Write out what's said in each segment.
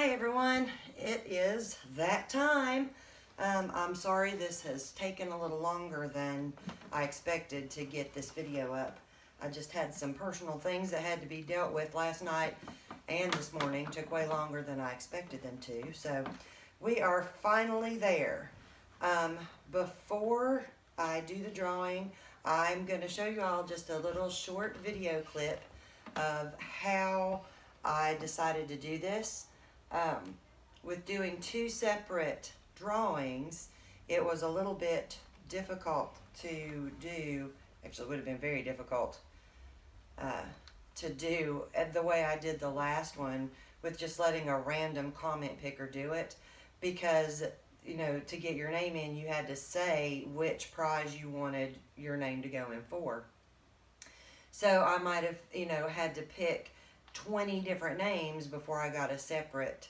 Hi everyone, it is that time. I'm sorry this has taken a little longer than I expected to get this video up. I just had some personal things that had to be dealt with last night and this morning. Took way longer than I expected them to. So we are finally there. Before I do the drawing, I'm going to show you all just a little short video clip of how I decided to do this. With doing two separate drawings, it was a little bit difficult to do. Actually, it would have been very difficult to do the way I did the last one with just letting a random comment picker do it, because you know, to get your name in, you had to say which prize you wanted your name to go in for. So I might have, had to pick 20 different names before I got a separate,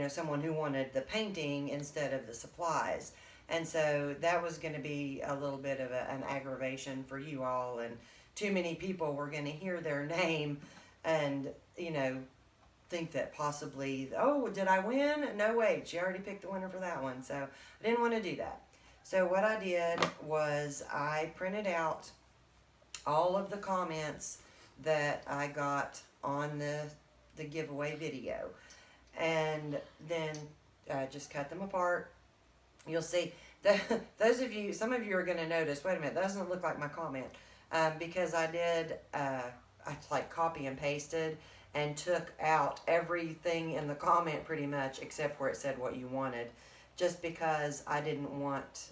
someone who wanted the painting instead of the supplies. And so that was going to be a little bit of an aggravation for you all, and too many people were going to hear their name and, think that possibly, oh, did I win? No, wait, she already picked the winner for that one. So I didn't want to do that. So what I did was I printed out all of the comments that I got on the giveaway video, and then just cut them apart. You'll see that some of you are going to notice, wait a minute, that doesn't look like my comment, because I did, I like copy and pasted and took out everything in the comment pretty much except where it said what you wanted, just because I didn't want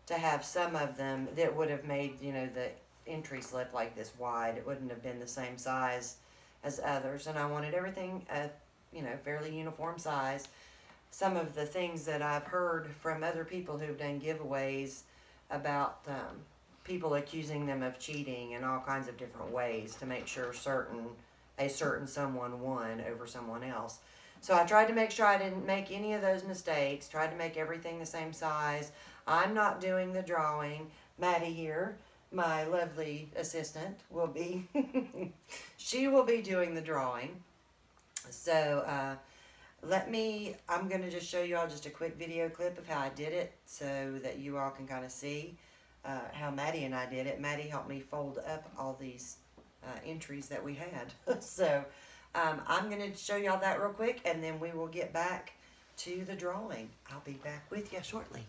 to have some of them that would have made, the entry slip like this wide. It wouldn't have been the same size as others, and I wanted everything fairly uniform size. Some of the things that I've heard from other people who've done giveaways about people accusing them of cheating in all kinds of different ways to make sure a certain someone won over someone else. So I tried to make sure I didn't make any of those mistakes, tried to make everything the same size. I'm not doing the drawing. Maddie here, my lovely assistant, will be, she will be doing the drawing. So I'm going to just show you all just a quick video clip of how I did it so that you all can kind of see how Maddie and I did it. Maddie helped me fold up all these entries that we had. So I'm going to show y'all that real quick, and then we will get back to the drawing. I'll be back with you shortly.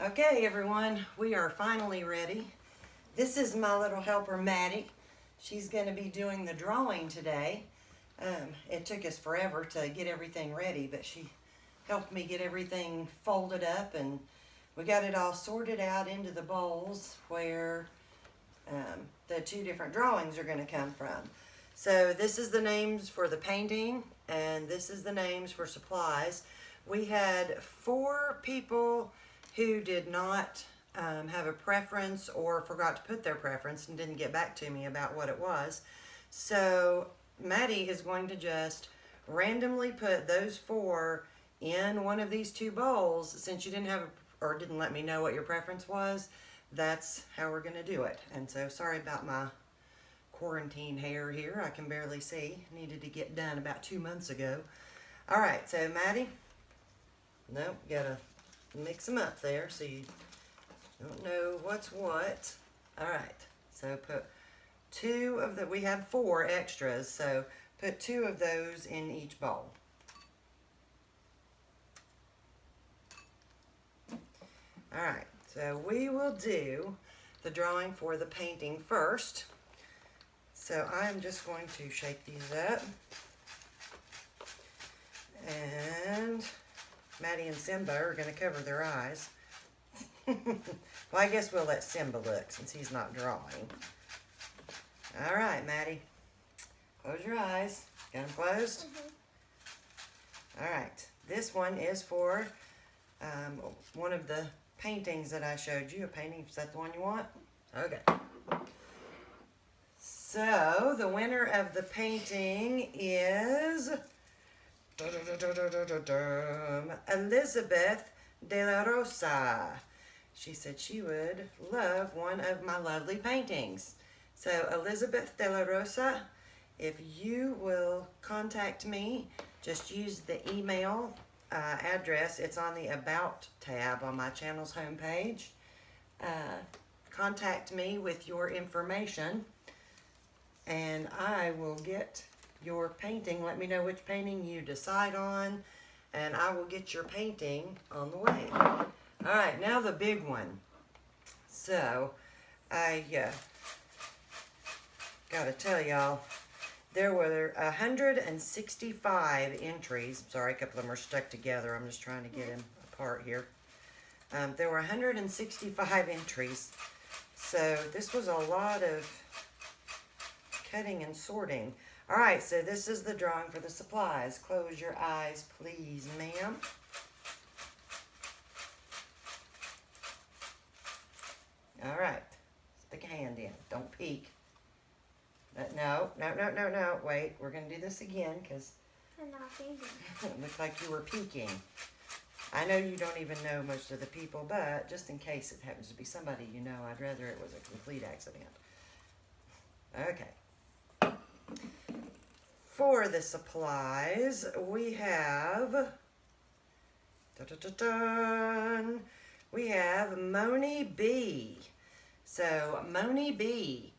Okay, everyone, we are finally ready. This is my little helper, Maddie. She's going to be doing the drawing today. It took us forever to get everything ready, but she helped me get everything folded up, and we got it all sorted out into the bowls where the two different drawings are going to come from. So this is the names for the painting, and this is the names for supplies. We had 4 people who did not have a preference or forgot to put their preference and didn't get back to me about what it was. So Maddie is going to just randomly put those 4 in one of these 2 bowls. Since you didn't have or didn't let me know what your preference was, that's how we're going to do it. And so sorry about my quarantine hair here. I can barely see. Needed to get done about 2 months ago. All right, so Maddie, nope, gotta mix them up there so you don't know what's what. All right, so put 2 of the, we have 4 extras, so put 2 of those in each bowl. All right, so we will do the drawing for the painting first. So I'm just going to shake these up. And Maddie and Simba are going to cover their eyes. Well, I guess we'll let Simba look since he's not drawing. All right, Maddie. Close your eyes. Got them closed? All right. This one is for one of the paintings that I showed you. A painting, is that the one you want? Okay. So, the winner of the painting is Elizabeth de la Rosa. She said she would love one of my lovely paintings. So, Elizabeth de la Rosa, if you will contact me, just use the email address. It's on the About tab on my channel's homepage. Contact me with your information, and I will get your painting. Let me know which painting you decide on, and I will get your painting on the way. All right, now the big one. So, I gotta tell y'all, there were 165 entries. Sorry, a couple of them are stuck together. I'm just trying to get them apart here. There were 165 entries. So this was a lot of cutting and sorting. All right, so this is the drawing for the supplies. Close your eyes, please, ma'am. All right, stick a hand in. Don't peek. No. Wait, we're going to do this again because I'm not thinking. it looked like you were peeking. I know you don't even know most of the people, but just in case it happens to be somebody you know, I'd rather it was a complete accident. Okay. For the supplies, we have we have Moni B. So Moni B,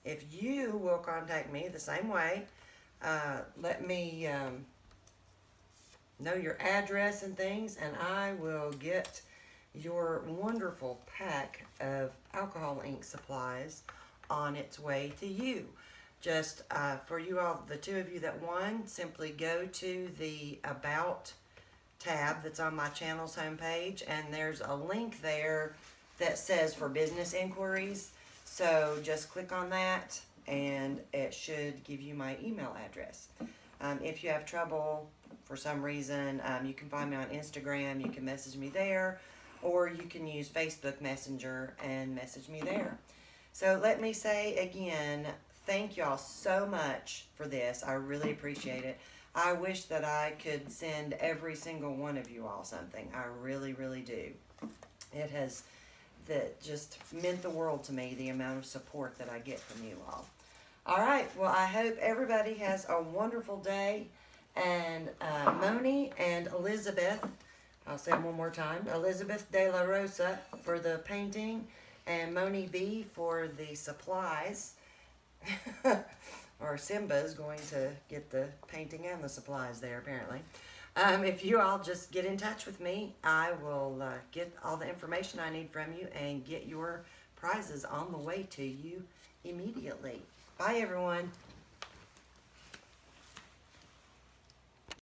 if you will contact me the same way, let me know your address and things, and I will get your wonderful pack of alcohol ink supplies on its way to you. Just for you all, the 2 of you that won, simply go to the About tab that's on my channel's homepage, and there's a link there that says for business inquiries. So just click on that, and it should give you my email address. If you have trouble for some reason, you can find me on Instagram. You can message me there, or you can use Facebook Messenger and message me there. So let me say again, thank y'all so much for this. I really appreciate it. I wish that I could send every single one of you all something. I really, really do. It has just meant the world to me, the amount of support that I get from you all. All right, well, I hope everybody has a wonderful day. And Moni and Elizabeth, I'll say them one more time, Elizabeth de la Rosa for the painting, and Moni B for the supplies. Or Simba's going to get the painting and the supplies there, apparently. If you all just get in touch with me, I will get all the information I need from you and get your prizes on the way to you immediately. Bye, everyone.